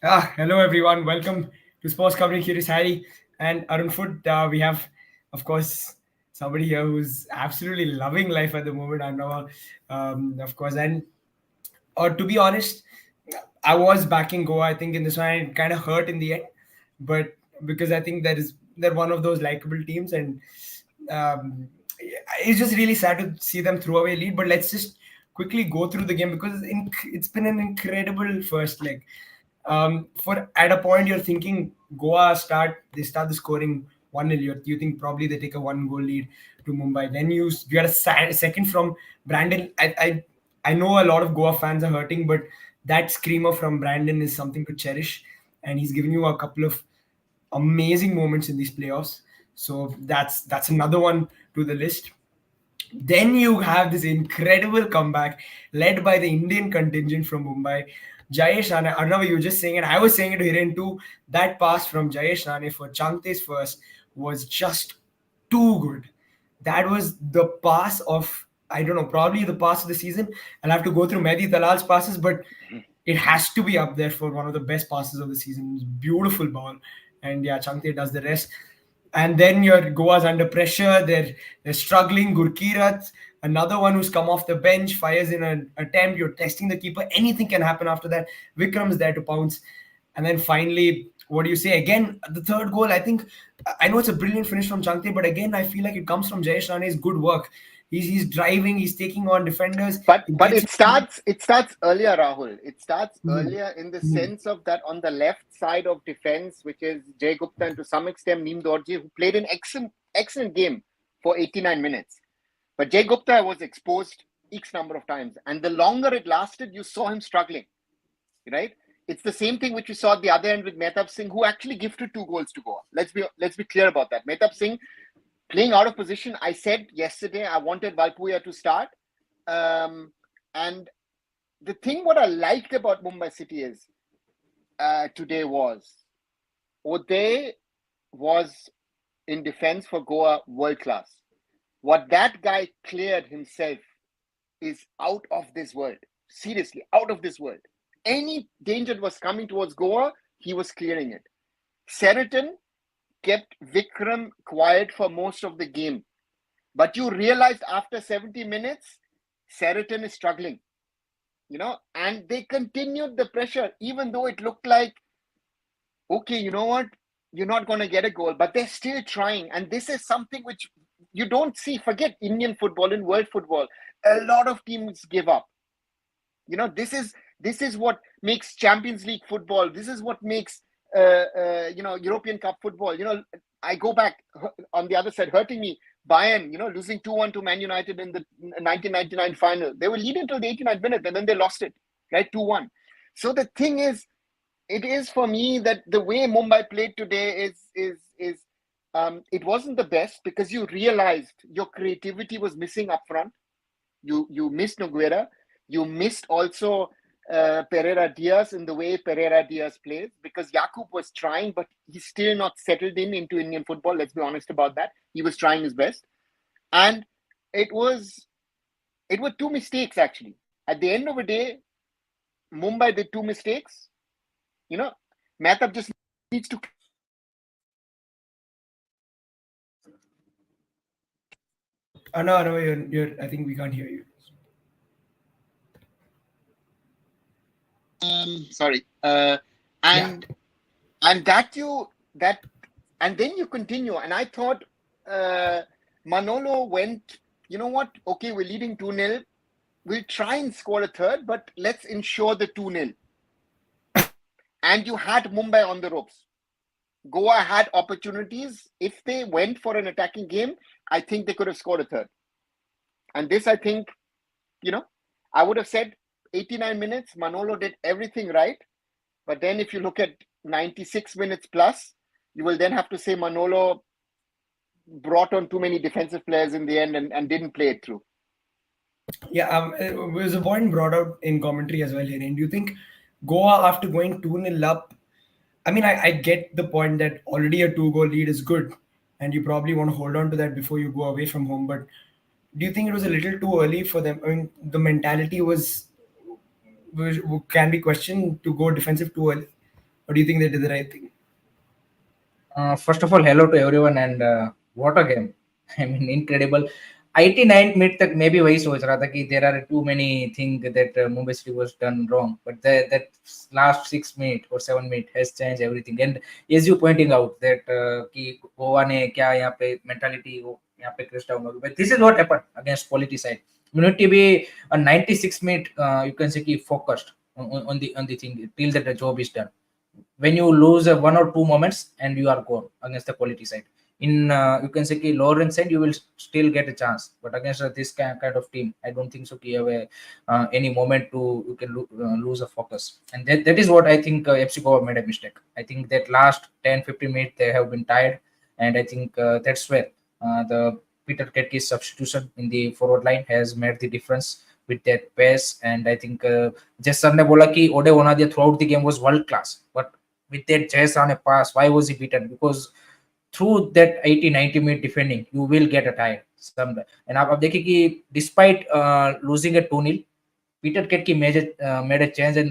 Hello everyone. Welcome to Sports Covering Curious Harry and Arun Foot. We have, of course, somebody here who's absolutely loving life at the moment. I know, of course, and to be honest, I was backing Goa. I think in this one it kind of hurt in the end, but because I think they're one of those likable teams, and um, it's just really sad to see them throw away lead. But let's just quickly go through the game because it's been an incredible first leg. For at a point you're thinking Goa start the scoring 1-0. You think probably they take a one goal lead to Mumbai. Then you get a second from Brandon. I know a lot of Goa fans are hurting, but that screamer from Brandon is something to cherish, and he's given you a couple of amazing moments in these playoffs. So that's another one to the list. Then you have this incredible comeback led by the Indian contingent from Mumbai. Jayesh Rane, I don't know, you were just saying it. I was saying it to Hiren too. That pass from Jayesh Rane for Chante's first was just too good. That was the pass of, I don't know, probably the pass of the season. I'll have to go through Mehdi Talal's passes, but it has to be up there for one of the best passes of the season. It's a beautiful ball. And yeah, Chante does the rest. And then your Goa's under pressure. They're struggling. Gurkirat, another one who's come off the bench, fires in an attempt. You're testing the keeper. Anything can happen after that. Vikram's there to pounce. And then finally, what do you say? Again, the third goal, I think, I know it's a brilliant finish from Chante, but again, I feel like it comes from Jayesh Rane's good work. He's driving, he's taking on defenders. He But gets it starts earlier, Rahul. It starts Mhm. earlier in the Mhm. sense of that on the left side of defense, which is Jay Gupta and to some extent Neem Dorji, who played an excellent game for 89 minutes. But Jay Gupta was exposed X number of times, and the longer it lasted, you saw him struggling. Right? It's the same thing which we saw at the other end with Mehtab Singh, who actually gifted 2 goals to Goa. Let's be clear about that. Mehtab Singh playing out of position. I said yesterday I wanted Valpuya to start. And the thing what I liked about Mumbai City is today was Ode was in defense for Goa world class. What that guy cleared himself is out of this world. Seriously, out of this world. Any danger that was coming towards Goa, he was clearing it. Sheraton kept Vikram quiet for most of the game. But you realized after 70 minutes, Sheraton is struggling, and they continued the pressure, even though it looked like, okay, you know what, you're not going to get a goal, but they're still trying. And this is something which you don't see. Forget Indian football, in world football, a lot of teams give up. This is what makes Champions League football. This is what makes European Cup football. I go back on the other side, hurting me. Bayern, losing 2-1 to Man United in the 1999 final. They were leading till the 89th minute, and then they lost it, right? 2-1. So the thing is, it is for me that the way Mumbai played today is it wasn't the best because you realized your creativity was missing up front. You missed Noguera. You missed also Pereira Diaz in the way Pereira Diaz plays, because Jakub was trying, but he's still not settled into Indian football. Let's be honest about that. He was trying his best, and it were two mistakes actually. At the end of the day, Mumbai did two mistakes. Mehtab just needs to. No, you're. I think we can't hear you. Sorry. Yeah. And that and then you continue. And I thought Manolo went, you know what? Okay, we're leading 2-0. We'll try and score a third, but let's ensure the 2-0. And you had Mumbai on the ropes. Goa had opportunities. If they went for an attacking game, I think they could have scored a third. And this, I think, I would have said 89 minutes, Manolo did everything right. But then if you look at 96 minutes plus, you will then have to say Manolo brought on too many defensive players in the end and didn't play it through. Yeah, it was a point brought out in commentary as well here. And do you think Goa, after going 2-0 up, I mean, I get the point that already a two goal lead is good, and you probably want to hold on to that before you go away from home. But do you think it was a little too early for them? I mean, the mentality was can be questioned to go defensive too early. or do you think they did the right thing? First of all, hello to everyone and what a game. I mean, incredible. 89 minute तक मैं भी वही सोच रहा था कि there are too many things that Mumbai City was done wrong, but that last 6 minutes or 7 minutes has changed everything. And as you pointing out that कि गोवा ने क्या यहाँ पे mentality वो यहाँ पे crest down हो गई. But this is what happened against quality side. You need to be a 96 minute you can say कि focused on the thing till that the job is done. When you lose one or two moments and you are gone against the quality side. In you can say ki lower rank side you will still get a chance, but against this kind of team I don't think so ki you have any moment to you can lose a focus. And that is what I think FC Goa made a mistake. I think that last 10-15 minutes they have been tired, and I think that's where the Peter Ketke's substitution in the forward line has made the difference with that pace. And I think just sir ने बोला कि ओडे ओनादिया throughout the game was world class, but with that Jess on a pass, why was he beaten? Because through that 80-90 minute defending, you will get a tie somewhere. And आप देखिए कि despite losing a 2-0, Peter Ketke made a change and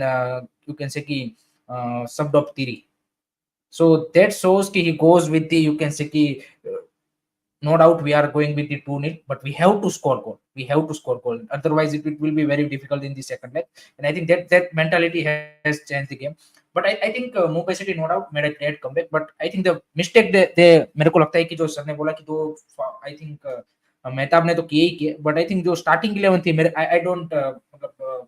you can say कि subbed up Tiri. So that shows कि he goes with the you can say कि no doubt we are going with the 2-0, but we have to score goal. We have to score goal. Otherwise, it will be very difficult in the second leg. And I think that mentality has changed the game. But I think Mumbai City no doubt made a great comeback. But I think the mistake they मेरे को लगता है कि जो sir ने बोला कि दो I think मेहताब ने तो किए ही किए. But I think जो starting 11 थी मेरे I don't मतलब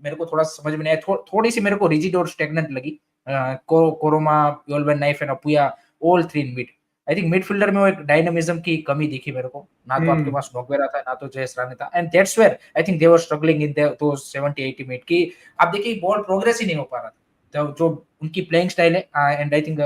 मेरे को थोड़ा समझ में नहीं आया. थोड़ी सी मेरे को rigid और stagnant लगी. Koroma, Yoell van Nieff and Apuia all three in mid. I think midfielder में वो एक डायनामिज्म की कमी दिखी मेरे को. ना तो आपके पास नोगवेरा था, ना तो जयेश राणे था. And that's where I think they were struggling in those 70-80 minute की. आप देखिए बॉल प्रोग्रेस ही नहीं हो पा रहा था. जो उनकी प्लेइंग स्टाइल है. एंड आई थिंक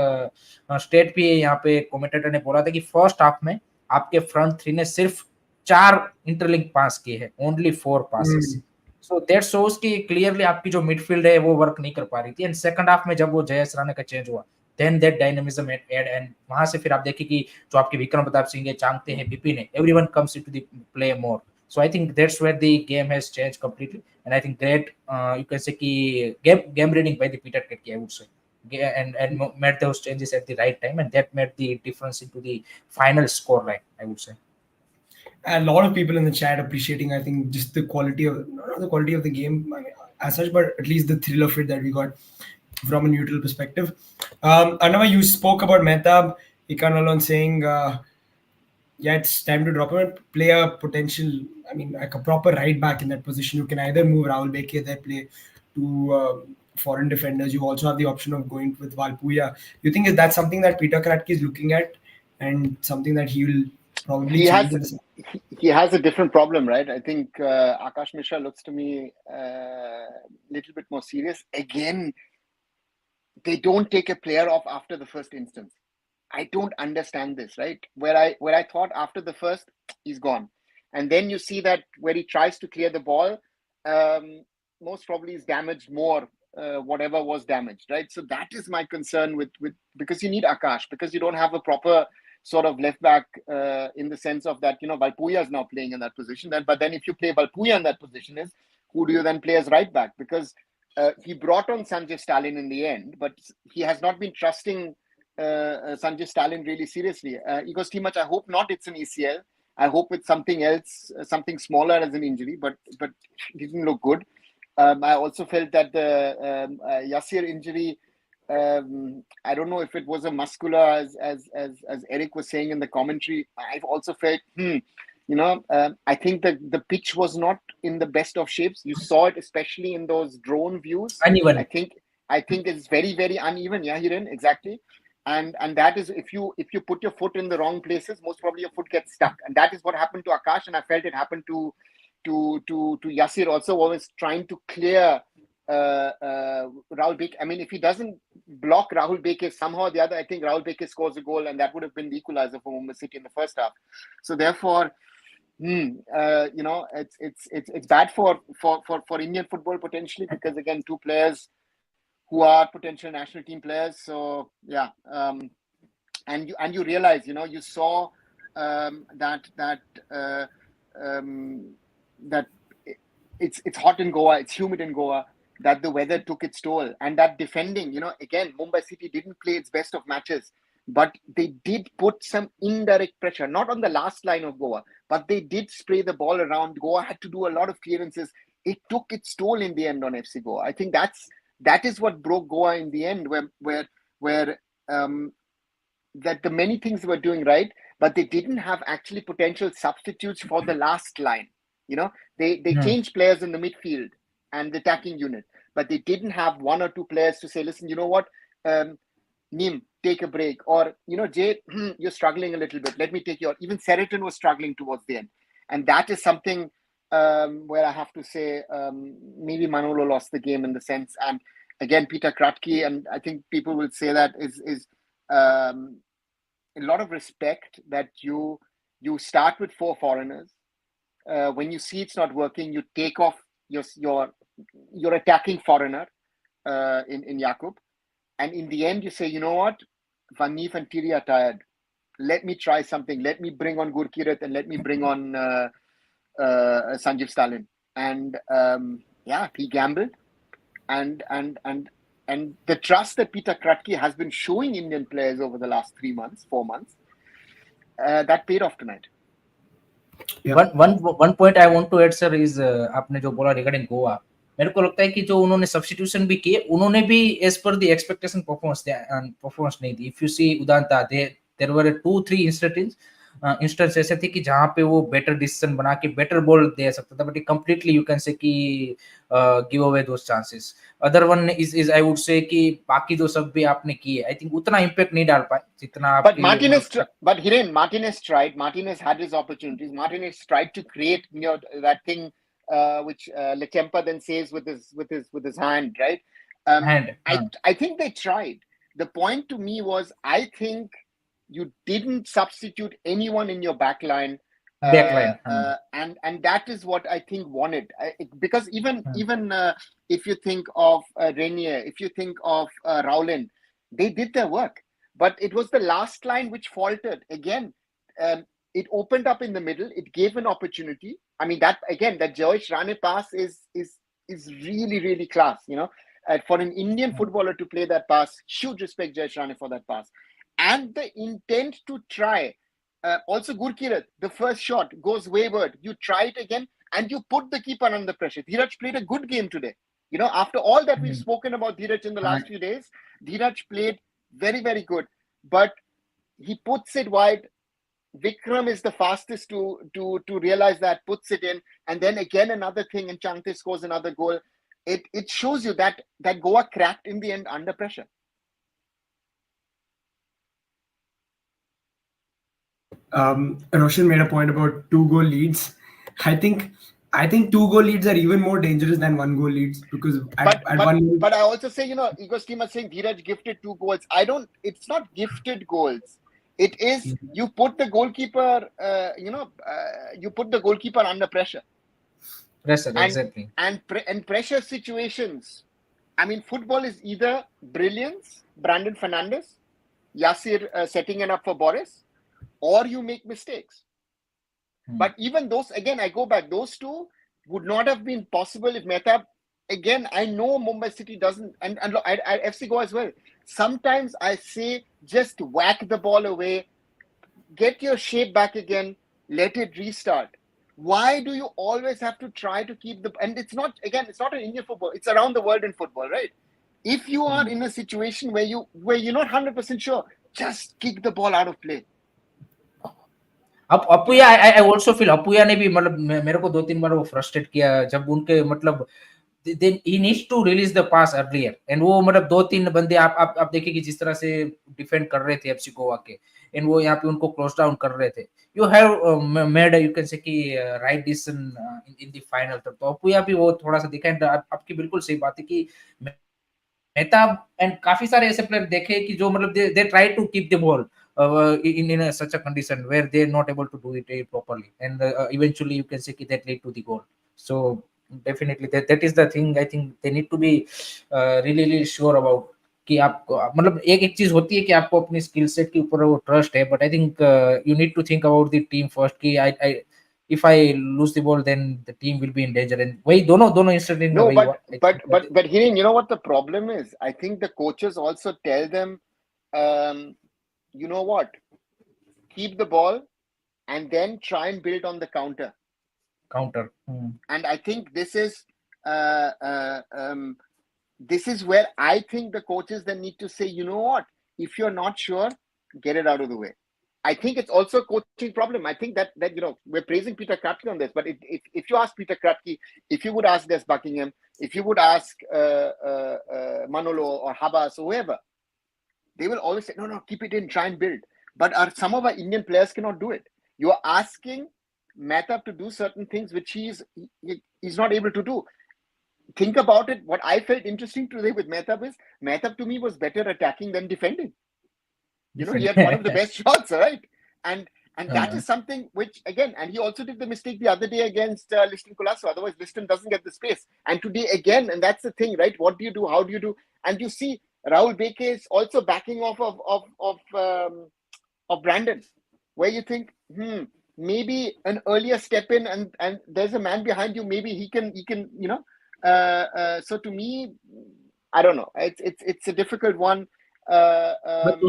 स्टेट पे यहाँ पे कमेंटेटर ने बोला था कि फर्स्ट हाफ में आपके फ्रंट थ्री ने सिर्फ 4 इंटरलिंक पास किए हैं, only 4 passes. So that shows कि क्लियरली आपकी जो मिडफील्ड है वो वर्क नहीं कर पा रही थी. एंड सेकंड हाफ में जब वो जयेश राणे का चेंज हुआ, then that dynamism add and वहां से फिर आप देखिए कि जो आपके विक्रम प्रताप सिंह है, चांगते हैं, विपिन है, everyone comes into the play more. So I think that's where the game has changed completely. And I think great you can say कि game reading by the Peter Ketke, I would say. And made those changes at the right time, and that made the difference into the final score line, I would say. A lot of people in the chat appreciating, I think, just the quality of not the quality of the game as such, but at least the thrill of it that we got from a neutral perspective. Arnava, you spoke about Mehtab, Ikan Alon saying, yeah, it's time to drop him, play a potential, I mean, like a proper right back in that position. You can either move Rahul Beke there, play to foreign defenders. You also have the option of going with Valpuya. You think that's something that Peter Kratke is looking at and something that he will probably change in the he has a different problem, right? I think Akash Mishra looks to me a little bit more serious. Again, they don't take a player off after the first instance. I don't understand this, right? Where I thought after the first, he's gone. And then you see that where he tries to clear the ball, most probably is damaged more, whatever was damaged, right? So that is my concern with because you need Akash, because you don't have a proper sort of left back in the sense of that, Valpuya is now playing in that position. But then if you play Valpuya in that position, who do you then play as right back? Because he brought on Sanjay Stalin in the end, but he has not been trusting Sanjay Stalin really seriously. He goes too much. I hope not it's an ACL. I hope it's something else, something smaller as an injury, but it didn't look good. I also felt that the Yasir injury, I don't know if it was a muscular, as Eric was saying in the commentary. I've also felt, I think that the pitch was not in the best of shapes. You saw it, especially in those drone views. Uneven. I think it's very, very uneven. Yeah, Hiren, exactly. And that is, if you put your foot in the wrong places, most probably your foot gets stuck. And that is what happened to Akash, and I felt it happened to Yasir also, always trying to clear Rahul Beke. I mean, if he doesn't block Rahul Beke somehow or the other, I think Rahul Beke scores a goal, and that would have been the equalizer for Mumbai City in the first half. So therefore, it's bad for Indian football potentially, because again, two players who are potential national team players. So yeah, and you realize, you saw that it's hot in Goa, it's humid in Goa. that the weather took its toll, and that defending, again, Mumbai City didn't play its best of matches, but they did put some indirect pressure, not on the last line of Goa, but they did spray the ball around. Goa had to do a lot of clearances. It took its toll in the end on FC Goa. I think that is what broke Goa in the end, where that the many things they were doing right, but they didn't have actually potential substitutes for the last line. They changed players in the midfield and the attacking unit, but they didn't have one or two players to say, listen, you know what, Nim, take a break, or Jay, you're struggling a little bit. Let me take your. Even Seriton was struggling towards the end, and that is something where I have to say maybe Manolo lost the game in the sense. And again, Peter Kratky, and I think people will say that is a lot of respect that you start with 4 foreigners. When you see it's not working, you take off your attacking foreigner in Jakub. And in the end, you say, you know what, Vanif and Tiri are tired. Let me try something. Let me bring on Gurkirat and let me bring on Sanjeev Stalin. And he gambled. And the trust that Peter Kratky has been showing Indian players over the last 4 months, that paid off tonight. Yeah. One point I want to add, sir, is आपने जो बोला regarding Goa, मेरे को लगता है कि जो उन्होंने सब्स्टिट्यूशन भी किए, उन्होंने भी as per the expectation performance नहीं दी. If you see Udanta, there were 2-3 instances ऐसे थे कि जहां पे वो बेटर डिसीजन बना के बेटर बॉल दे सकता था, but completely you can say कि give away those chances. Other one is I would say कि बाकी जो सब भी आपने किए, आई थिंक उतना इंपैक्ट नहीं डाल पाए जितना आप. But Hiren, Martinez tried. Martinez had his opportunities. Martinez tried to create that thing which Lecempa then says with his hand, right? I think they tried. The point to me was, I think you didn't substitute anyone in your backline. And that is what I think won it. Because even if you think of Renier, if you think of Rowland, they did their work. But it was the last line which faltered. Again, it opened up in the middle. It gave an opportunity. I mean, that Jayesh Rane pass is really, really class. For an Indian footballer to play that pass, huge respect Jayesh Rane for that pass. And the intent to try. Also, Gurkirat, the first shot goes wayward. You try it again, and you put the keeper under pressure. Dheeraj played a good game today. After all that we've spoken about Dheeraj in the last few days, Dheeraj played very, very good. But he puts it wide. Vikram is the fastest to realize that, puts it in, and then again another thing, and Changte scores another goal. It shows you that Goa cracked in the end under pressure. Roshan made a point about 2-goal leads. I think 2-goal leads are even more dangerous than 1-goal leads, because but I also say, Ego's team is saying Dheeraj gifted 2 goals. It's not gifted goals. It is you put the goalkeeper, you put the goalkeeper under pressure. Exactly. And pressure situations. I mean, football is either brilliance, Brandon Fernandes, Yasir setting it up for Boris, or you make mistakes. But even those, again, I go back, those two would not have been possible if Mehtab, again, I know Mumbai City doesn't, and FC Goa as well. Sometimes I say, just whack the ball away, get your shape back again, let it restart. Why do you always have to try to keep and it's not an Indian football, it's around the world in football, right? If you are in a situation where you're not 100% sure, just kick the ball out of play. अब Apuia I also feel Apuia ने भी मतलब मेरे को 2-3 बार वो frustrate किया जब उनके मतलब he needs to release the pass earlier, and वो मतलब 2-3 बंदे आप देखिए कि जिस तरह से डिफेंड कर रहे थे एफसी गोवा के, एंड वो यहाँ पे उनको क्लोज डाउन कर रहे थे. You have made you can say कि right decision in the final. तो अपुया भी वो थोड़ा सा दिखा. आपकी बिल्कुल सही बात है कि मेहताब एंड काफी सारे ऐसे प्लेयर देखे कि जो मतलब they try to keep the ball in such a condition where they're not able to do it properly, and eventually you can say that lead to the goal. So definitely that is the thing. I think they need to be really sure about कि आपको मतलब एक चीज होती है कि आपको अपनी स्किल सेट के ऊपर वो ट्रस्ट है, but I think you need to think about the team first कि if I lose the ball, then the team will be in danger. And why dono instant in No, why but I but think that but but Hiren, you know what the problem is? I think the coaches also tell them, you know what, keep the ball and then try and build on the counter. counter. And I think uh, uh, um, this is where I think the coaches then need to say, you know what, if you're not sure, get it out of the way. I think it's also a coaching problem. I think that we're praising Peter Kratky on this, but if you ask Peter Kratky, if you would ask Des Buckingham, if you would ask Manolo or Habas or whoever, they will always say, no, keep it in, try and build. But some of our Indian players cannot do it. You are asking Mehtab to do certain things which he's not able to do. Think about it. What I felt interesting today with Mehtab is Mehtab to me was better attacking than defending. He had one of the best shots, right? And that is something which, again, and he also did the mistake the other day against Liston Colasso. Otherwise, Liston doesn't get the space. And today, again, and that's the thing, right? What do you do? How do you do? And you see Rahul Beke is also backing off of Brandon, where you think, maybe an earlier step in, and there's a man behind you. Maybe he can, So to me, I don't know. It's a difficult one. But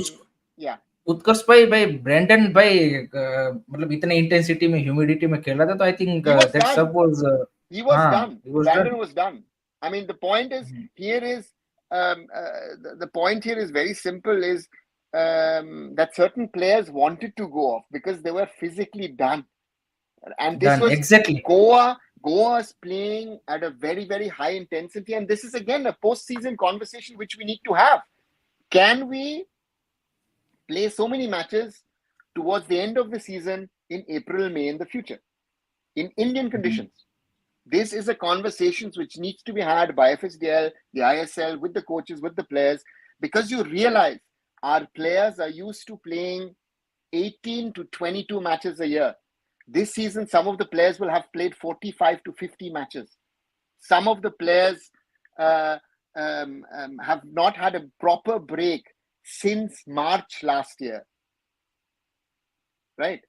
Yeah. उत्कर्ष भाई Brendon भाई मतलब इतने intensity में humidity में खेला था तो आई think that सब was he was done. he was Brandon done. was done. I mean, the point is here is the point here is very simple, is that certain players wanted to go off because they were physically done, and this Done. was Exactly. Goa's playing at a very, very high intensity, and this is again a post-season conversation which we need to have. Can we play so many matches towards the end of the season in April, May in the future, in Indian conditions? This is a conversation which needs to be had by FSDL, the ISL, with the coaches, with the players, because you realize our players are used to playing 18 to 22 matches a year. This season, some of the players will have played 45 to 50 matches. Some of the players have not had a proper break since March last year. Right?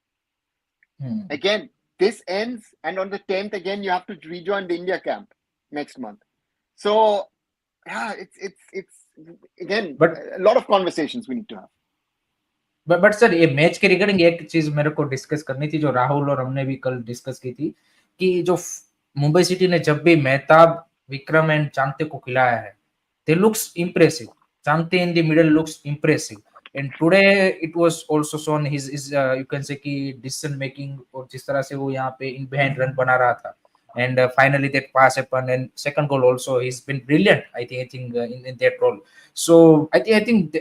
Again, this ends, and on the 10th, again, you have to rejoin the India camp next month. So, yeah, it's again, but a lot of conversations we need to have. But sir ये match के regarding एक चीज मेरे को discuss करनी थी, जो राहुल और हमने भी कल डिस्कस की थी, कि जो मुंबई सिटी ने जब भी मेहताब, विक्रम एंड चांते को खिलाया है, they looks impressive. Chhangte in the middle looks impressive, and today it was also shown his you can say कि डिसीजन मेकिंग, और जिस तरह से वो यहाँ पे इन बिहाइंड रन बना रहा था, and finally that pass happened, and second goal also he's been brilliant, I think in that role. So I think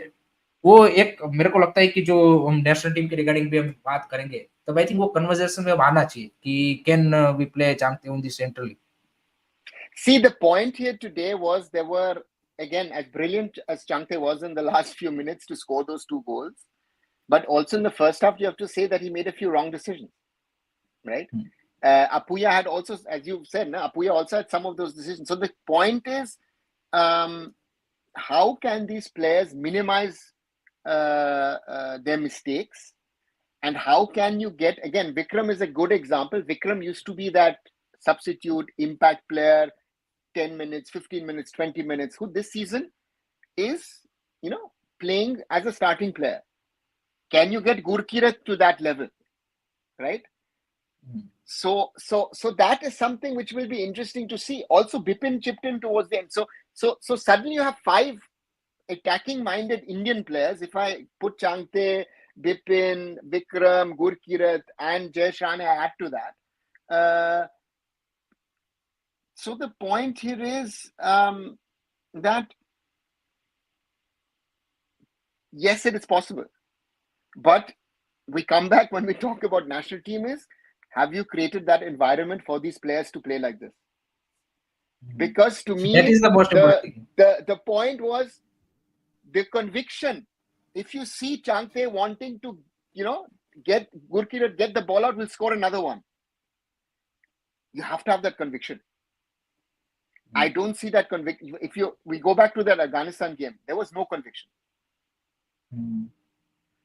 वो एक मेरे को लगता है कि जो हम नेशनल टीम के रिगार्डिंग भी हम बात करेंगे, तब आई थिंक वो कन्वर्सेशन में आना चाहिए कि can we play Chhangte on the centrally. See, the point here today was there were, again, as brilliant as Changte was in the last few minutes to score those 2 goals, but also in the first half, you have to say that he made a few wrong decisions, right? Apuya had also, as you said, Apuya also had some of those decisions. So the point is, how can these players minimize their mistakes, and how can you get, again, Vikram is a good example. Vikram used to be that substitute impact player, 10 minutes, 15 minutes, 20 minutes, who this season is, playing as a starting player. Can you get Gurkirat to that level, right? So that is something which will be interesting to see. Also, Bipin chipped in towards the end. So suddenly you have 5 attacking-minded Indian players. If I put Changte, Bipin, Vikram, Gurkirat, and Jayesh Rane, I add to that. So the point here is that yes, it is possible, but we come back when we talk about national team is, have you created that environment for these players to play like this? Because to me, that is the most important thing. The point was the conviction. If you see Changte wanting to, get Gurkirat, get the ball out, will score another one. You have to have that conviction. I don't see that conviction. If we go back to that Afghanistan game, there was no conviction.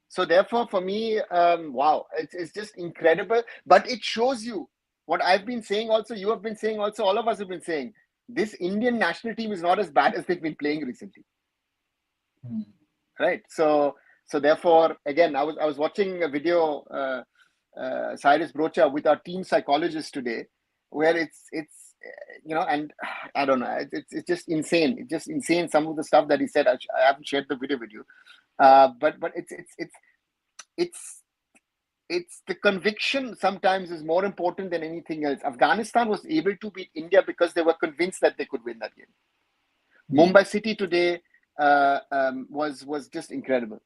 So therefore, for me, wow, it's just incredible. But it shows you what I've been saying also, you have been saying also, all of us have been saying, this Indian national team is not as bad as they've been playing recently. Right. So therefore, again, I was watching a video, Cyrus Brocha, with our team psychologist today, where it's and I don't know, it's just insane. It's just insane, some of the stuff that he said. I haven't shared the video with you, but it's the conviction sometimes is more important than anything else. Afghanistan was able to beat India because they were convinced that they could win that game. Mumbai City today was just incredible.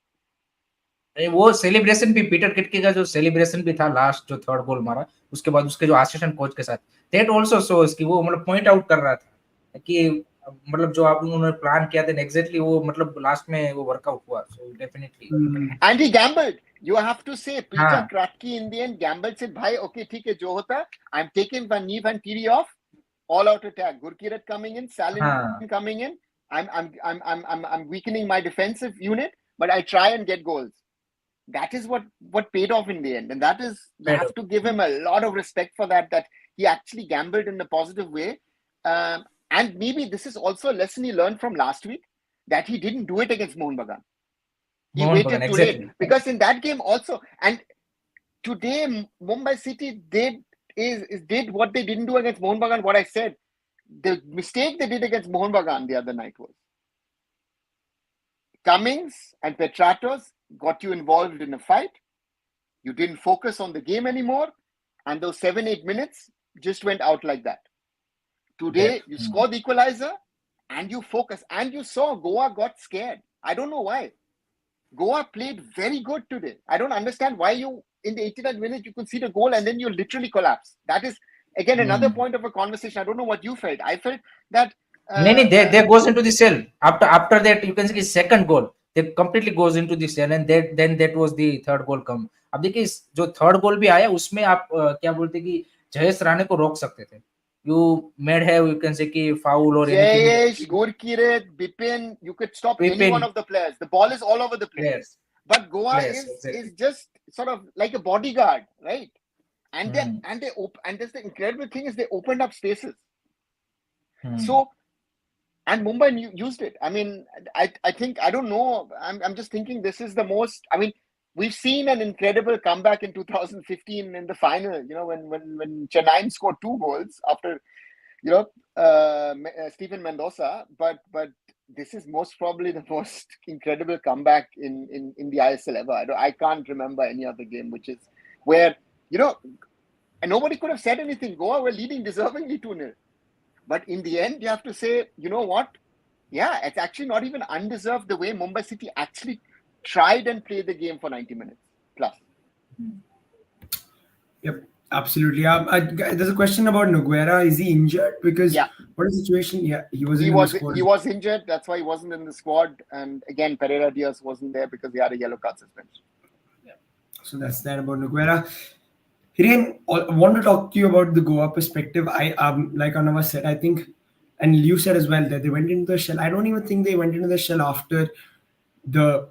वो celebration भी Peter किटके का जो celebration भी था last जो third goal मारा उसके बाद उसके जो असिस्टेंट कोच के साथ दैट आल्सो शोस कि वो मतलब पॉइंट आउट कर रहा था कि मतलब जो आप उन्होंने प्लान किया था एग्जैक्टली वो मतलब लास्ट में वो वर्कआउट हुआ so definitely and he gambled you have to say Peter Kratky in the end gambled, said bhai okay theek hai jo hota I'm taking Van Neef and Tiri off, all out attack, Gurkirat coming in, Salin coming in, I'm weakening my defensive unit but I try and get goals. That is what paid off in the end, and that is, you have to give him a lot of respect for that he actually gambled in a positive way, and maybe this is also a lesson he learned from last week, that he didn't do it against Mohun Bagan. He waited too late, because in that game also, and today Mumbai City did what they didn't do against Mohun Bagan. What I said, the mistake they did against Mohun Bagan the other night was Cummings and Petratos got you involved in a fight. You didn't focus on the game anymore, and those 7-8 minutes just went out like that. Today you score the equalizer and you focus, and you saw Goa got scared. I don't know why. Goa played very good today. I don't understand why you, in the 89th minute, you concede a goal and then you literally collapse. That is, again, another point of a conversation. I don't know what you felt. I felt that... they goes into the cell. After that, you can see second goal. They completely goes into the cell, and then that was the third goal come. अब देखिए जो third goal भी आया उसमें आप क्या बोलते कि जयेश राणे को रोक सकते थे. You made have, you can say ki foul or anything. Jayesh, Gurkirat, Bipin, you could stop any one of the players. The ball is all over the place. Yes. But Goa is just sort of like a bodyguard, right? And and that's the incredible thing, is they opened up spaces. So, and Mumbai used it. I mean, I think, I don't know, I'm just thinking this is the most, I mean, we've seen an incredible comeback in 2015 in the final, when Chennai scored 2 goals after, Stephen Mendoza, but this is most probably the most incredible comeback in the ISL ever. I can't remember any other game which is where, and nobody could have said anything. Goa were leading deservingly 2-0. But in the end, you have to say, you know what? Yeah, it's actually not even undeserved the way Mumbai City actually tried and played the game for 90 minutes plus. Yep, absolutely. There's a question about Noguera. Is he injured? Because what is the situation? Yeah, he was injured. That's why he wasn't in the squad. And again, Pereira Diaz wasn't there because he had a yellow card suspension. Yeah. So that's that about Noguera. Hiren, I want to talk to you about the Goa perspective. Like Anava said, I think, and you said as well, that they went into the shell. I don't even think they went into the shell after the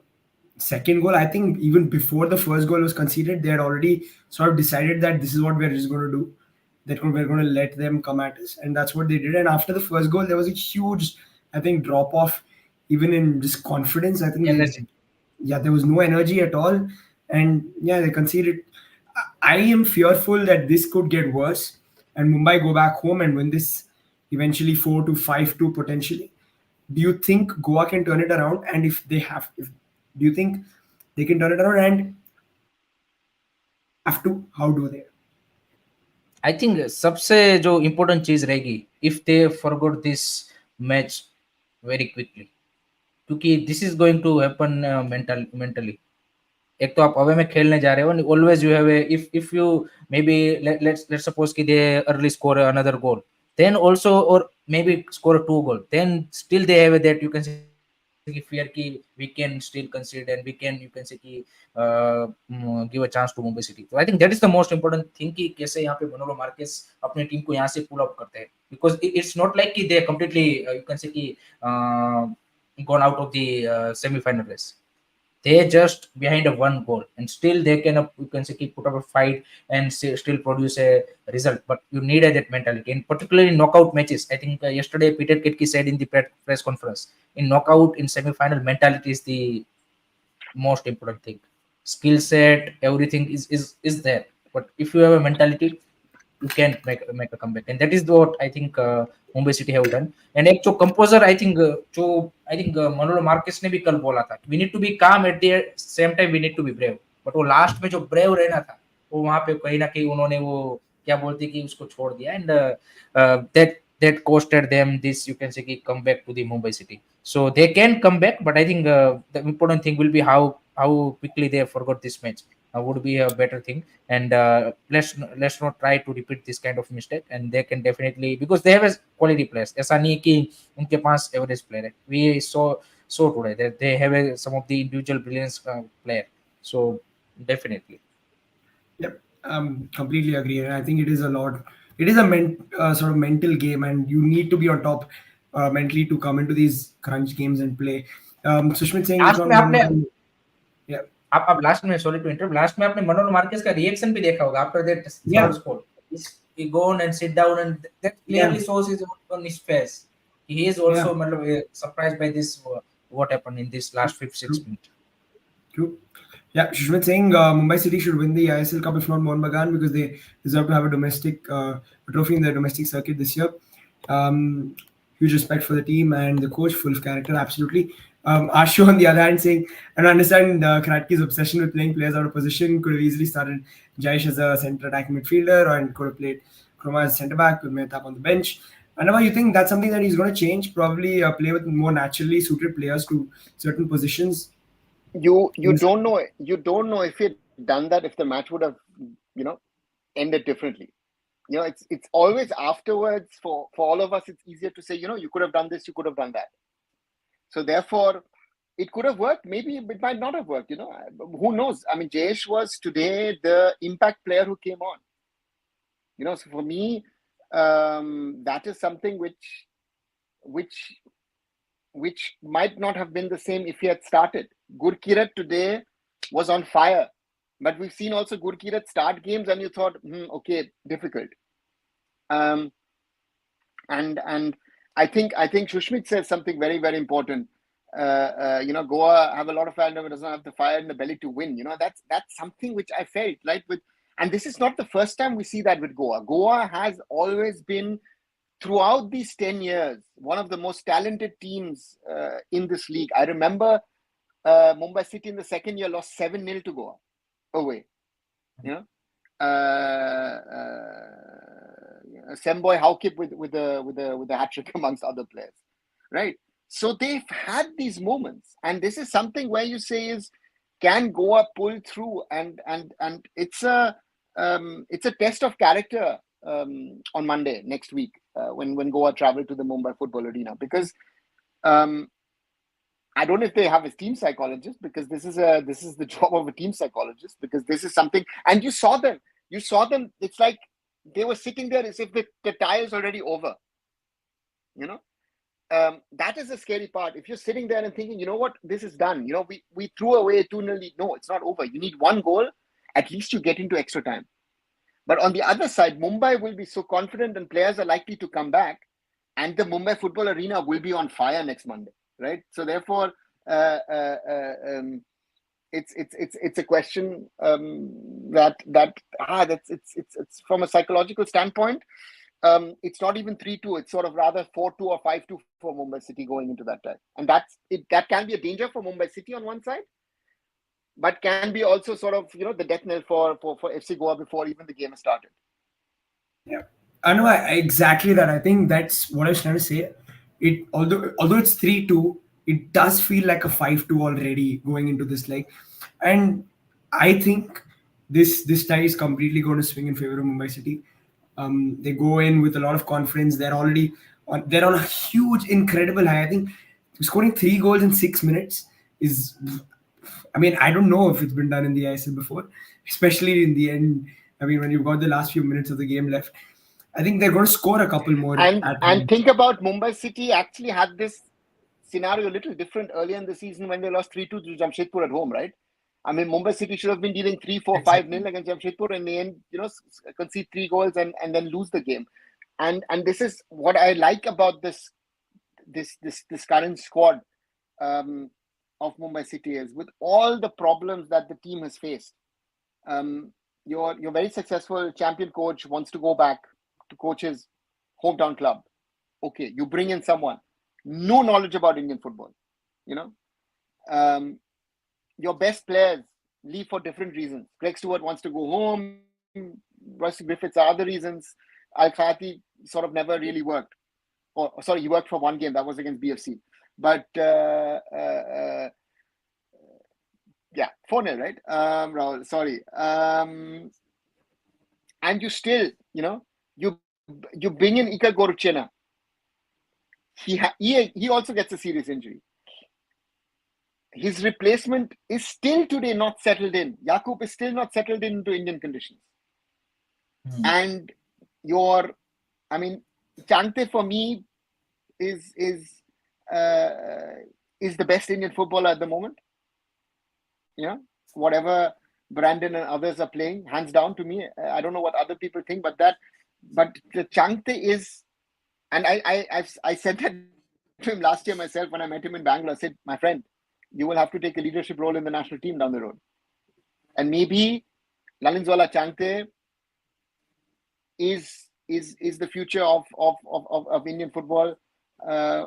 second goal. I think even before the first goal was conceded, they had already sort of decided that this is what we're just going to do, that we're going to let them come at us, and that's what they did. And after the first goal, there was a huge, I think, drop off even in just confidence. I think there was no energy at all, and they conceded. I am fearful that this could get worse and Mumbai go back home and win this eventually 4-5-2 potentially. Do you think Goa can turn it around? And if they have, do you think they can turn it around? And have to, how do they? I think सबसे जो important चीज रहेगी, if they forgot this match very quickly, क्योंकि this is going to happen mentally. एक तो आप away में खेलने जा रहे हो, always you have a, if you maybe let's suppose कि they early score another goal, then also, or maybe score 2 goal, then still they have that, you can say कि fear कि we can still concede and we can, you can say कि give a chance to Mumbai City. So I think that is the most important thing कि कैसे यहाँ पे मनोलो Marquez अपने team को यहाँ से pull up करते हैं, because it's not like कि they completely you can say कि gone out of the semi-final race. They just behind a one goal, and still they can you can say keep put up a fight and still produce a result. But you need that mentality, and particularly in knockout matches. I think yesterday Peter Kitke said in the press conference, in knockout in semi-final, mentality is the most important thing. Skill set, everything is there, but if you have a mentality, you can make a comeback, and that is what I think Mumbai City have done. And एक जो composer I think Manolo Marquez ने भी कल बोला था, we need to be calm at the same time we need to be brave. but वो last में जो brave रहना था, वो वहाँ पे कहीं ना कहीं उन्होंने वो क्या बोलते कि उसको छोड़ दिया, and that costed them this, you can say, कि come back to the Mumbai City. So they can come back, but I think the important thing will be how quickly they forgot this match. Would be a better thing, and let's not try to repeat this kind of mistake. And they can definitely, because they have a quality players. ऐसा नहीं कि उनके पास average player है. We saw today that they have some of the individual brilliance player. So definitely. Yep, completely agree. And I think it is a lot. It is a sort of mental game, and you need to be on top mentally to come into these crunch games and play. Sushmit saying it's last not में आपने one. Yeah, आप last में, sorry to interrupt, last में आपने Manoj Marquez का reaction भी देखा होगा after that yeah, third score. He go on and sit down, and that yeah, clearly shows his on his face. He is yeah. also surprised by this what happened in this last 5-6 True. minutes. True. Yeah, Shushmit saying Mumbai City should win the ISL Cup if not Mohun Bagan, because they deserve to have a domestic trophy in the domestic circuit this year. Um, Huge respect for the team and the coach, full of character, absolutely. Ashu, on the other hand, saying, I don't understand Kratke's obsession with playing players out of position. Could have easily started Jaish as a centre attacking midfielder, and could have played Kroma as centre back with Mehtab on the bench. And now you think that's something that he's going to change? Probably play with more naturally suited players to certain positions. You don't know if he'd done that, if the match would have, you know, ended differently. You know, it's always afterwards for all of us. It's easier to say, you know, you could have done this, you could have done that. So therefore, it could have worked. Maybe it might not have worked. You know, who knows? I mean, Jayesh was today the impact player who came on. You know, so for me, that is something which might not have been the same if he had started. Gurkirat today was on fire, but we've seen also Gurkirat start games, and you thought, okay, difficult. And I think Shushmit says something very, very important. You know, Goa have a lot of fire, but doesn't have the fire in the belly to win. You know, that's something which I felt like and this is not the first time we see that with Goa. Goa has always been, throughout these 10 years, one of the most talented teams in this league. I remember Mumbai City in the second year lost 7-0 to Goa away. You know, Semboy Haukip with the hat trick amongst other players, right? So they've had these moments, and this is something where you say is, can Goa pull through? And it's a test of character on Monday next week when Goa travel to the Mumbai Football Arena, because I don't know if they have a team psychologist, because this is the job of a team psychologist, because this is something, and you saw them. It's like they were sitting there as if the tie is already over. You know, that is the scary part. If you're sitting there and thinking, you know what, this is done. You know, we threw away a 2-0 lead. No, it's not over. You need one goal. At least you get into extra time. But on the other side, Mumbai will be so confident, and players are likely to come back, and the Mumbai Football Arena will be on fire next Monday, right? So therefore, it's a question that's from a psychological standpoint. It's not even 3-2. It's sort of rather 4-2 or 5-2 for Mumbai City going into that time, and that can be a danger for Mumbai City on one side, but can be also sort of, you know, the death knell for FC Goa before even the game has started. Yeah, I know exactly that. I think that's what I was trying to say. Although it's 3-2, it does feel like a 5-2 already going into this leg, and I think this tie is completely going to swing in favor of Mumbai City. They go in with a lot of confidence. They're already they're on a huge, incredible high. I think scoring 3 goals in 6 minutes is, I mean, I don't know if it's been done in the ISL before, especially in the end. I mean, when you've got the last few minutes of the game left, I think they're going to score a couple more. And think about Mumbai City actually had this scenario a little different earlier in the season when they lost 3-2 to Jamshedpur at home, right? I mean, Mumbai City should have been dealing 3-4, 5-0 against Jamshedpur, and they end, concede 3 goals and then lose the game. And this is what I like about this current squad of Mumbai City is, with all the problems that the team has faced. Your very successful champion coach wants to go back to coach his hometown club. Okay, you bring in someone, no knowledge about Indian football. Your best players leave for different reasons. Greg Stewart wants to go home. Rusty Griffiths are other reasons. Al Khati sort of never really worked. He worked for one game. That was against BFC. But yeah, 4-0, right? Rahul, sorry. And you still, you bring in Ika Goruchena. He also gets a serious injury. His replacement is still today not settled in. Yakub is still not settled into Indian conditions. And Chante for me is the best Indian footballer at the moment. Whatever Brandon and others are playing, hands down to me. I don't know what other people think, but the Chante is, and I said that to him last year myself when I met him in Bangalore. I said, my friend, you will have to take a leadership role in the national team down the road. And maybe Lalinzwala Chante is the future of Indian football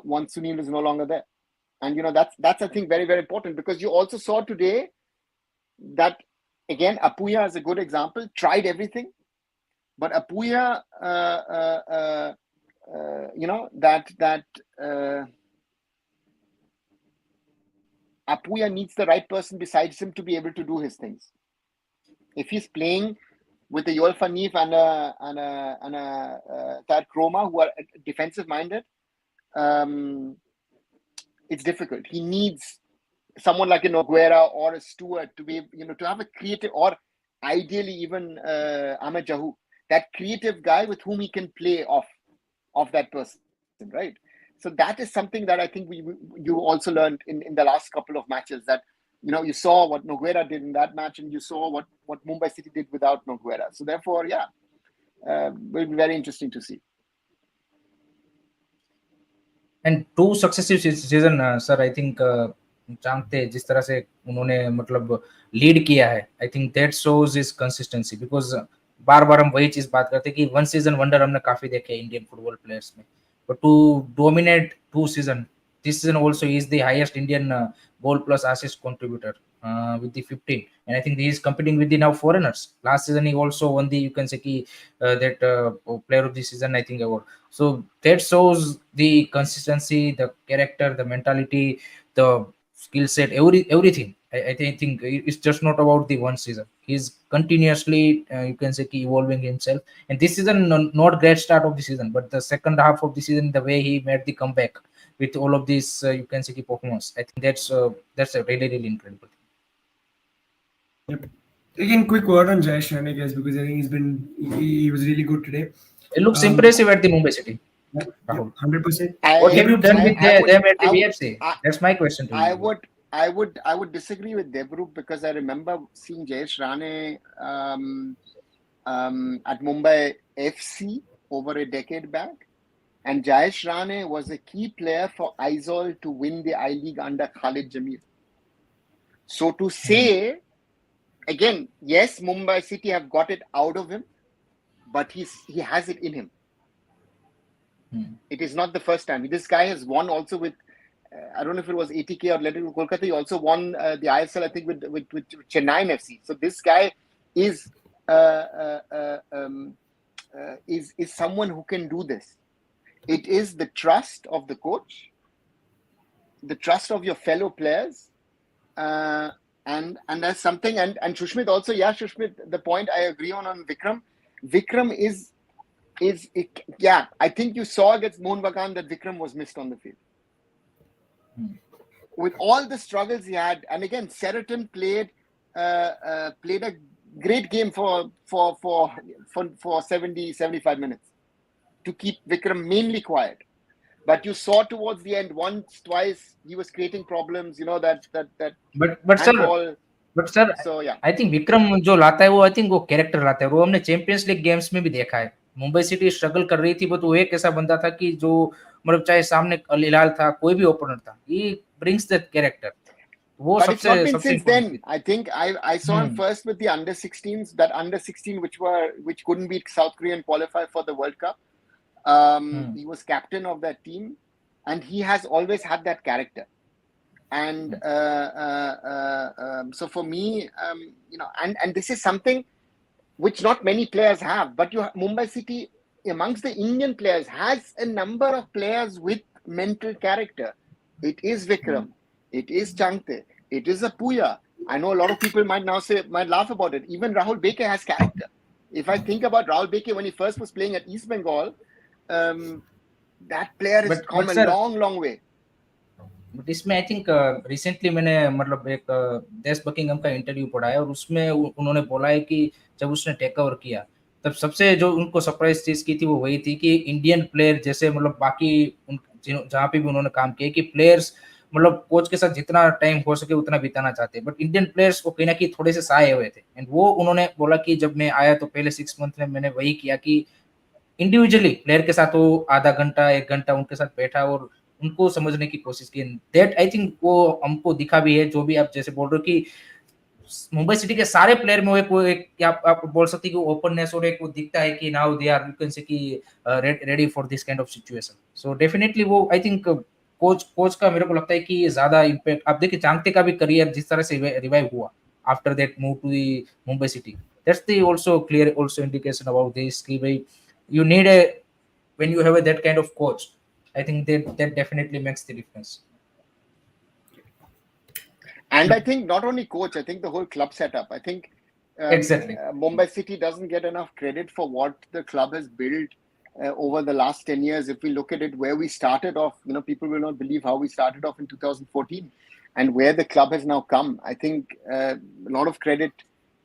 once Sunil is no longer there. And that's I think very, very important, because you also saw today that, again, Apuya is a good example, tried everything, but Apuya Apuya needs the right person besides him to be able to do his things. If he's playing with a Yoel Fanif and a Tad Kroma, who are defensive minded, it's difficult. He needs someone like a Noguera or a Stewart to be, to have a creative, or ideally even Ahmed Jahu, that creative guy with whom he can play off that person, right? So that is something that I think you also learned in the last couple of matches, that you saw what Noguera did in that match, and you saw what Mumbai City did without Noguera. So therefore, will be very interesting to see. And 2 successive season, sir, I think Chhangte जिस तरह से उन्होंने मतलब lead किया है, I think that shows is consistency, because बार बार हम वही चीज बात करते हैं कि वन सीजन वंडर हमने काफी देखे इंडियन फुटबॉल प्लेयर्स में, but to dominate 2 season, this season also is the highest Indian goal plus assist contributor with the 15, and I think he is competing with the now foreigners. Last season he also won the, you can say, that player of the season, I think, award. So that shows the consistency, the character, the mentality, the skill set, everything. I think it's just not about the one season. He's continuously you can say evolving himself, and this season not great start of the season, but the second half of the season, the way he made the comeback with all of these you can say performance, I think that's a really, really incredible thing. Yep. Again, quick word on Jayesh Rane, guys, because I think he was really good today. It looks impressive at the Mumbai City. Rahul. 100%. What have you done with them at the BFC? That's my question to you. I would disagree with Devrup, because I remember seeing Jayesh Rane at Mumbai FC over a decade back, and Jayesh Rane was a key player for Aizawl to win the I-League under Khalid Jamil. So to say, again, yes, Mumbai City have got it out of him, but he has it in him. It is not the first time. This guy has won also with, I don't know if it was ATK or Athletic Kolkata. He also won the ISL, I think, with Chennai FC. So this guy is someone who can do this. It is the trust of the coach, the trust of your fellow players, and that's something. And Shushmit also, Shushmit, the point I agree on Vikram. Vikram is I think you saw against Mohun Bagan that Vikram was missed on the field. With all the struggles he had, and again, Sheraton played a great game for 70, 75 minutes to keep Vikram mainly quiet. But you saw towards the end once, twice, he was creating problems. That but sir, handball. But sir So yeah. I think Vikram जो लाता है वो I think वो character लाता है, वो हमने champions league games में भी देखा है। मुंबई सिटी स्ट्रगल कर रही थी, बट वो एक ऐसा बंदा था कि जो मतलब चाहे सामने अल हिलाल था, कोई भी ओपोनेंट था, ही ब्रिंग्स दैट कैरेक्टर। वो But it's not सबसे been सबसे since इम्पोर्टेंट then. चीज। I think I saw him first with the under 16s, that under 16 which couldn't beat South Korea and qualify for the World Cup. He was captain of that team, and he has always had that character. And so for me, and this is something which not many players have. But Mumbai City, amongst the Indian players, has a number of players with mental character. It is Vikram, it is Changte, it is a Puya. I know a lot of people might laugh about it. Even Rahul Beke has character. If I think about Rahul Beke when he first was playing at East Bengal, that player has come a long way. But इसमें I think recently मैंने मतलब एक देश Buckingham का interview पढ़ा है, और उसमें उन्होंने बोला है कि जब उसने टेक ओवर किया तब सबसे जो उनको सरप्राइज चीज की थी वो वही थी कि इंडियन प्लेयर जैसे मतलब बाकी जहाँ पे भी उन्होंने काम किया कि प्लेयर्स मतलब कोच के साथ जितना टाइम हो सके उतना बिताना चाहते हैं, बट इंडियन प्लेयर्स को कहीं ना कहीं थोड़े से साए हुए थे। एंड वो उन्होंने बोला कि जब मैं आया तो पहले 6 मंथ में मैंने वही किया कि इंडिविजुअली प्लेयर के साथ वो आधा घंटा 1 घंटा उनके साथ बैठा और उनको समझने की कोशिश की। दैट आई थिंक वो हमको दिखा भी है, जो भी आप जैसे बोल रहे हो कि मुंबई सिटी के सारे प्लेयर में वो एक आप बोल सकते हैं कि ओपननेस और एक वो दिखता है कि now they are you can say कि ready for this kind of situation. So definitely वो आई थिंक कोच का मेरे को लगता है कि ज्यादा इम्पैक्ट। आप देखिए चांगते का भी करियर जिस तरह से रिवाइव हुआ after that move to the Mumbai city, that's the also clear also indication about this कि भाई you need a when you have that kind of coach, I think that definitely makes the difference. And I think not only coach, I think the whole club setup. I think Exactly. Mumbai City doesn't get enough credit for what the club has built over the last 10 years. If we look at it, where we started off, people will not believe how we started off in 2014 and where the club has now come. I think a lot of credit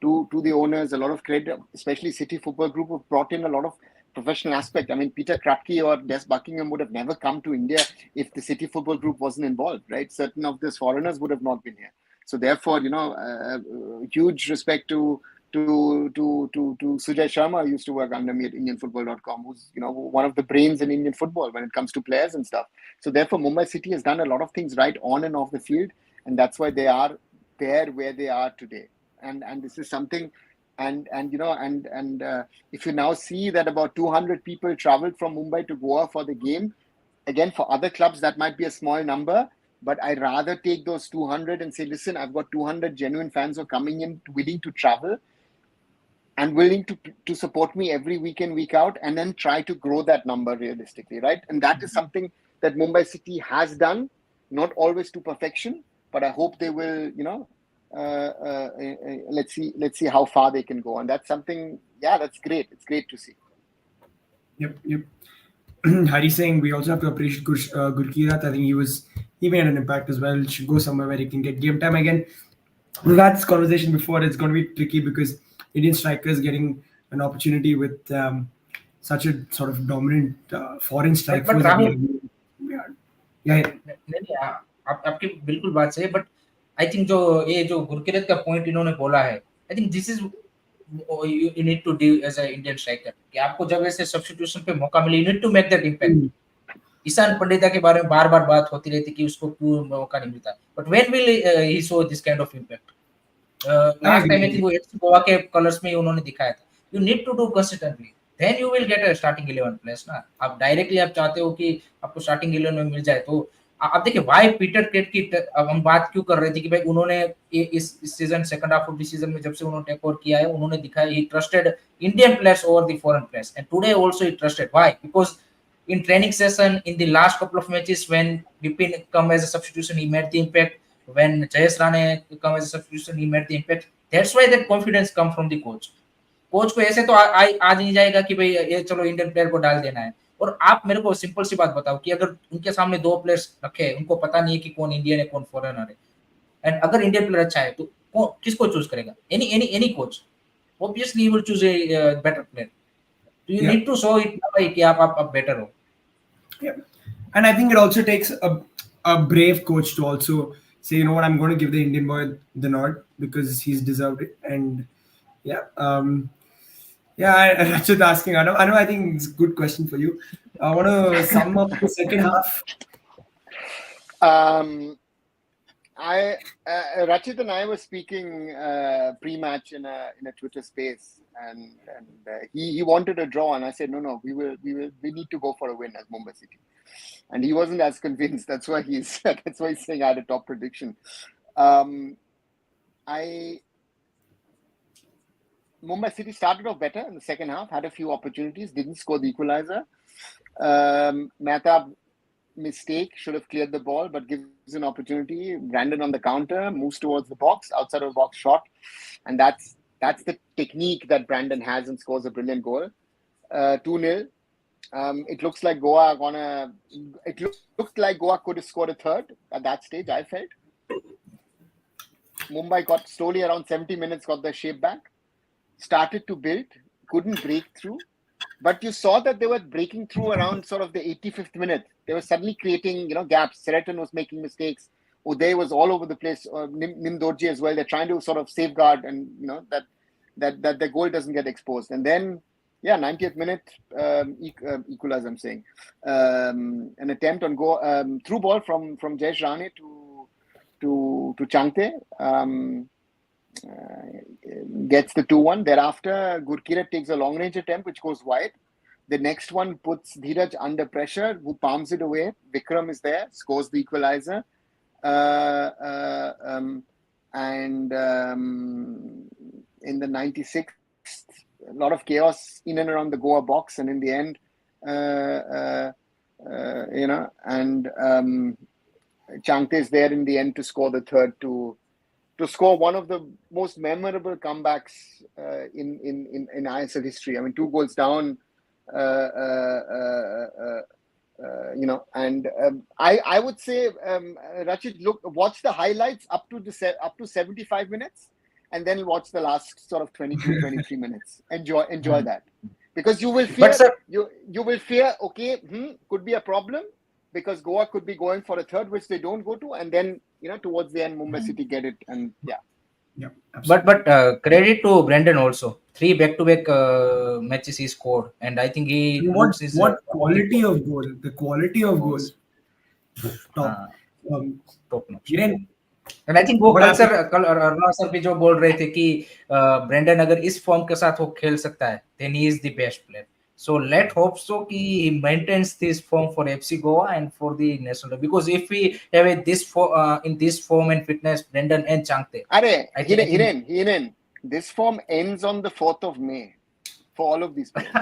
to the owners, a lot of credit, especially City Football Group, have brought in a lot of professional aspect. I mean, Peter Krapke or Des Buckingham would have never come to India if the City Football Group wasn't involved, right? Certain of these foreigners would have not been here. So therefore, huge respect to Sujay Sharma, who used to work under me at IndianFootball.com, who's one of the brains in Indian football when it comes to players and stuff. So therefore, Mumbai City has done a lot of things right on and off the field, and that's why they are there where they are today. And this is something. And if you now see that about 200 people traveled from Mumbai to Goa for the game, again, for other clubs that might be a small number, but I'd rather take those 200 and say, listen, I've got 200 genuine fans who are coming in, willing to travel and willing to support me every week in, week out, and then try to grow that number realistically, right? And that is something that Mumbai City has done, not always to perfection, but I hope they will, let's see how far they can go. And that's something, that's great. It's great to see. Yep. Harry's saying we also have to appreciate Gurkirat. I think he made an impact as well. Should go somewhere where he can get game time again. We've had this conversation before. It's going to be tricky because Indian strikers getting an opportunity with such a sort of dominant foreign strike force. नहीं आपकी बिल्कुल बात सही है, but I think जो गुरकीरत का point इन्होंने बोला है, I think this is you need to do as an Indian striker कि आपको जब ऐसे सब्स्टिट्यूशन पे मौका मिले, you need to make that impact. Ishan Pandita के बारे में बार-बार बात होती रहती कि उसको क्यों मौका नहीं मिलता, but when will he show this kind of impact? Last time I think वो एफसी गोवा के कलर्स में उन्होंने दिखाया था. You need to do consistently, then you will get a starting 11 place ना. आप डायरेक्टली आप चाहते हो कि आपको स्टार्टिंग 11 में मिल जाए, तो आप देखिए वाई पीटर क्रेट की अब हम बात क्यों कर रहे थे कि भाई उन्होंने इस season second half of the season में जब से उन्होंने टेक ओवर किया है, उन्होंने दिखाया he trusted Indian players over the foreign players, and today also he trusted. Why? Because in training session in the last couple of matches when Vipin come as a substitution, he made the impact. When Jayesh Rane come as a substitution, he made the impact. That's why that confidence come from the coach. Coach को ऐसे तो आज नहीं जाएगा कि भाई ये चलो इंडियन प्लेयर को डाल देना है. और आप मेरे को सिंपल सी बात बताओ कि अगर उनके सामने दो प्लेयर्स रखे, उनको पता नहीं है कि कौन इंडियन है कौन फॉरेनर है, एंड अगर इंडियन प्लेयर अच्छा है तो किसको चूज करेगा? Any coach obviously he will choose a better player. You need to show it कि आप better हो. Yeah. And I think it also takes a brave coach to also say, you know what, I'm going to give the Indian boy the nod because he's deserved it. And yeah, yeah, Rachit asking, I know, I think it's a good question for you. I want to sum up the second half. Um, I Rachit and I were speaking pre-match in a Twitter space, and he wanted a draw, and I said no, we need to go for a win as Mumbai City, and he wasn't as convinced. That's why he's saying I had a top prediction. Um, I Mumbai City started off better in the second half, had a few opportunities, didn't score the equalizer. Mehtab mistake, should have cleared the ball, but gives an opportunity. Brandon on the counter, moves towards the box, outside of the box shot, and that's the technique that Brandon has and scores a brilliant goal. 2-0. It looks like Goa could have scored a third at that stage, I felt. Mumbai got slowly around 70 minutes, got their shape back, started to build, couldn't break through. But you saw that they were breaking through around sort of the 85th minute. They were suddenly creating, gaps. Seretan was making mistakes. Uday was all over the place. Nim Dorji as well. They're trying to sort of safeguard and that the goal doesn't get exposed. And then, 90th minute equalize. I'm saying an attempt on through ball from Jayesh Rane to Changte. Gets the 2-1. Thereafter, Gurkirat takes a long range attempt which goes wide. The next one puts Dheeraj under pressure, who palms it away. Vikram is there, scores the equalizer. And in the 96th, a lot of chaos in and around the Goa box, and in the end, Changte is there in the end to score the third to score one of the most memorable comebacks in ISL history. I mean, 2 goals down, and I would say, Rachit, watch the highlights up to 75 minutes, and then watch the last sort of 22, 23 minutes. Enjoy that, because you will fear you will fear. Okay, could be a problem because Goa could be going for a third, which they don't go to, and then towards the end, Mumbai City get it, and yeah. Yeah, but credit to Brandon also. 3 back-to-back matches he scored, and I think he and looks his what quality of goal? The quality of goal, goals top. Um, top notch. Hiren, and I think वो what culture happened? कल Arnav sir भी जो बोल रहे थे कि Brendon अगर इस फॉर्म के साथ वो खेल सकता है then he is the best player. So let hope so he maintains this form for FC Goa and for the national team, because if we have in this form and fitness, Brendan and Changte, I think Hiren, this form ends on the 4th of May for all of these players.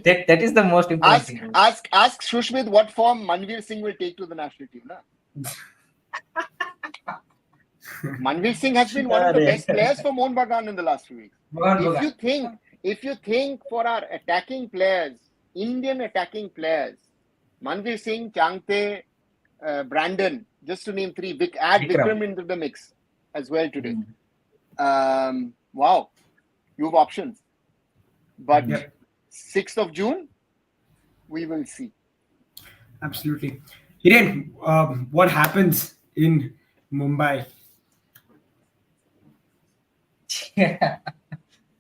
that is the most important thing. Ask Shushmit what form Manveer Singh will take to the national team. Manveer Singh has been one of the best players for Mohun Bagan in the last few weeks. If you think for our attacking players, Indian attacking players, Manveer Singh, Changte, Brandon, just to name 3, add Vikram into the mix as well today. Wow, you have options. But 6th of June, we will see. Absolutely. Hiren, what happens in Mumbai?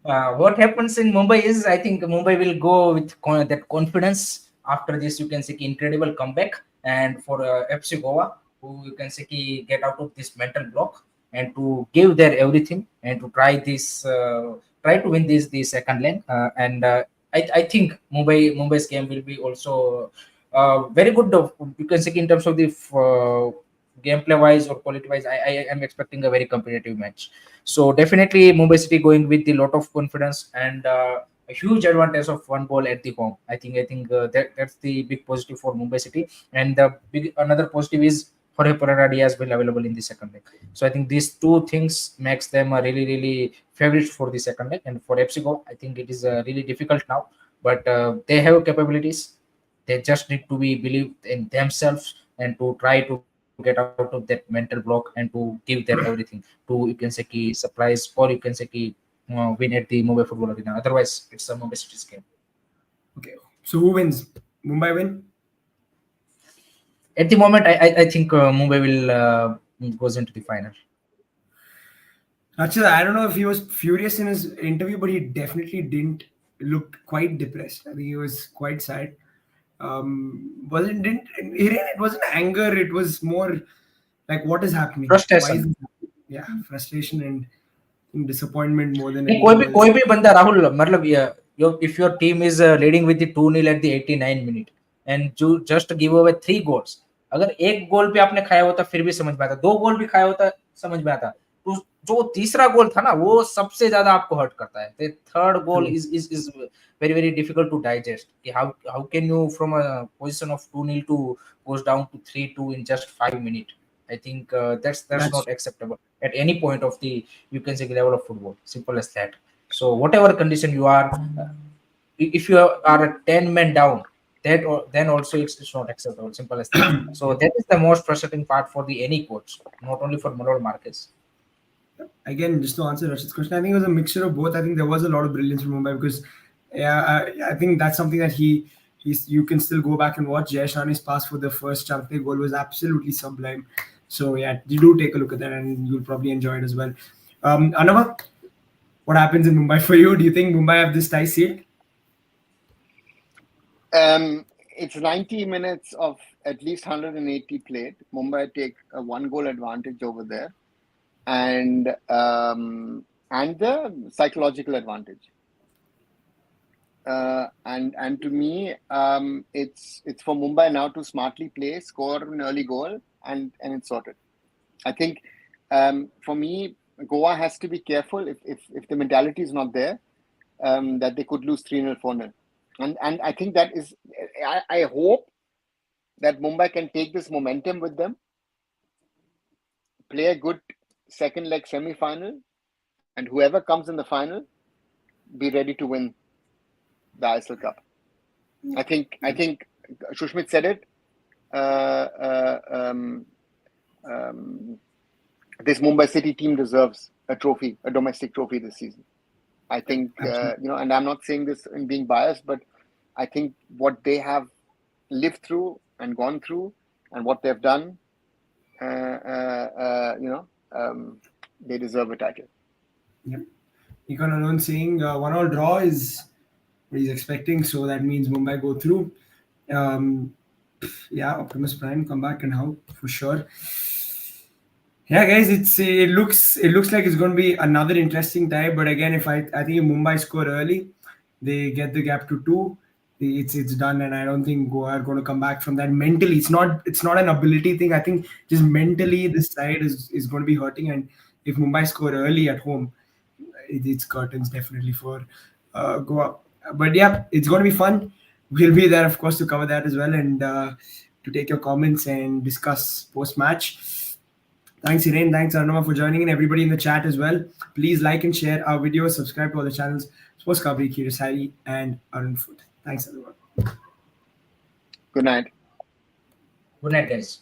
What happens in Mumbai is, I think Mumbai will go with that confidence after this. You can say incredible comeback, and for FC Goa, who you can say get out of this mental block and to give their everything and to try to win the second leg. I think Mumbai's game will be also very good. You can say in terms of the gameplay wise or quality wise, I am expecting a very competitive match. So definitely Mumbai City going with a lot of confidence and a huge advantage of 1 goal at the home. I think that's the big positive for Mumbai City, and the another positive is Jorge Pereira Diaz will available in the second leg. So I think these 2 things makes them a really favorite for the second leg. And for FC Goa, I think it is really difficult now, but they have capabilities. They just need to be believe in themselves and to try to get out of that mental block and to give their everything to, you can say surprise, or you can say win at the Mumbai Football Arena. Otherwise, it's a Mumbai City's game. Okay, so who wins? Mumbai win? At the moment, I think Mumbai will goes into the final. Actually, I don't know if he was furious in his interview, but he definitely didn't look quite depressed. I think he was quite sad. Wasn't didn't it wasn't anger. It was more like what is happening? Why is Frustration. this happening? Yeah, frustration and disappointment more than नहीं, कोई anything भी else. कोई भी बंदा राहुल मतलब if your team is leading with the 2-0 at the 89 minute and you just give away 3 goals, अगर एक गोल भी आपने खाया होता फिर भी समझ में आता, 2 गोल भी खाया होता समझ में आता, तो जो तीसरा गोल था ना वो सबसे ज्यादा आपको हर्ट करता है. The third goal True. is very very difficult to digest. कि how can you from a position of 2-0 to goes down to 3-2 in just 5 minutes? I think that's That's not acceptable at any point of the, you can say, level of football. Simple as that. So whatever condition you are, if you are a 10 men down, then also it's not acceptable. Simple as that. So yeah. that is the most frustrating part for the any coach, not only for Manol Marquez. Again, just to answer Rashid's question, I think it was a mixture of both. I think there was a lot of brilliance from Mumbai because, yeah, I think that's something that he's you can still go back and watch. Jay Shani's pass for the first Champions goal was absolutely sublime. So yeah, you do take a look at that and you'll probably enjoy it as well. Anava, what happens in Mumbai for you? Do you think Mumbai have this tie sealed? It's 90 minutes of at least 180 played. Mumbai take a 1 goal advantage over there, and the psychological advantage. And to me, it's for Mumbai now to smartly play, score an early goal, and it's sorted. I think for me, Goa has to be careful if the mentality is not there, that they could lose 3-0, 4-0. And I think that is, I hope that Mumbai can take this momentum with them, play a good second leg semi-final, and whoever comes in the final, be ready to win the ISL Cup. I think Shushmit said it. This Mumbai City team deserves a trophy, a domestic trophy this season. I think and I'm not saying this in being biased, but I think what they have lived through and gone through, and what they've done, they deserve a title. Yep. Econ alone saying 1-1 draw is what he's expecting, so that means Mumbai go through. Yeah, Optimus Prime come back and how for sure. Yeah, guys, it looks like it's going to be another interesting tie. But again, if I think if Mumbai score early, they get the gap to 2. It's done, and I don't think Goa are going to come back from that mentally. It's not an ability thing. I think just mentally this side is going to be hurting, and if Mumbai score early at home, it's curtains definitely for Goa. But yeah, it's going to be fun. We'll be there, of course, to cover that as well and to take your comments and discuss post match. Thanks, Irene. Thanks, Arnava, for joining in. Everybody in the chat as well. Please like and share our videos. Subscribe to all the channels. Sports Kabri, Curious Harry, and Arun Food. Thanks, everyone. Good night. Good night, guys.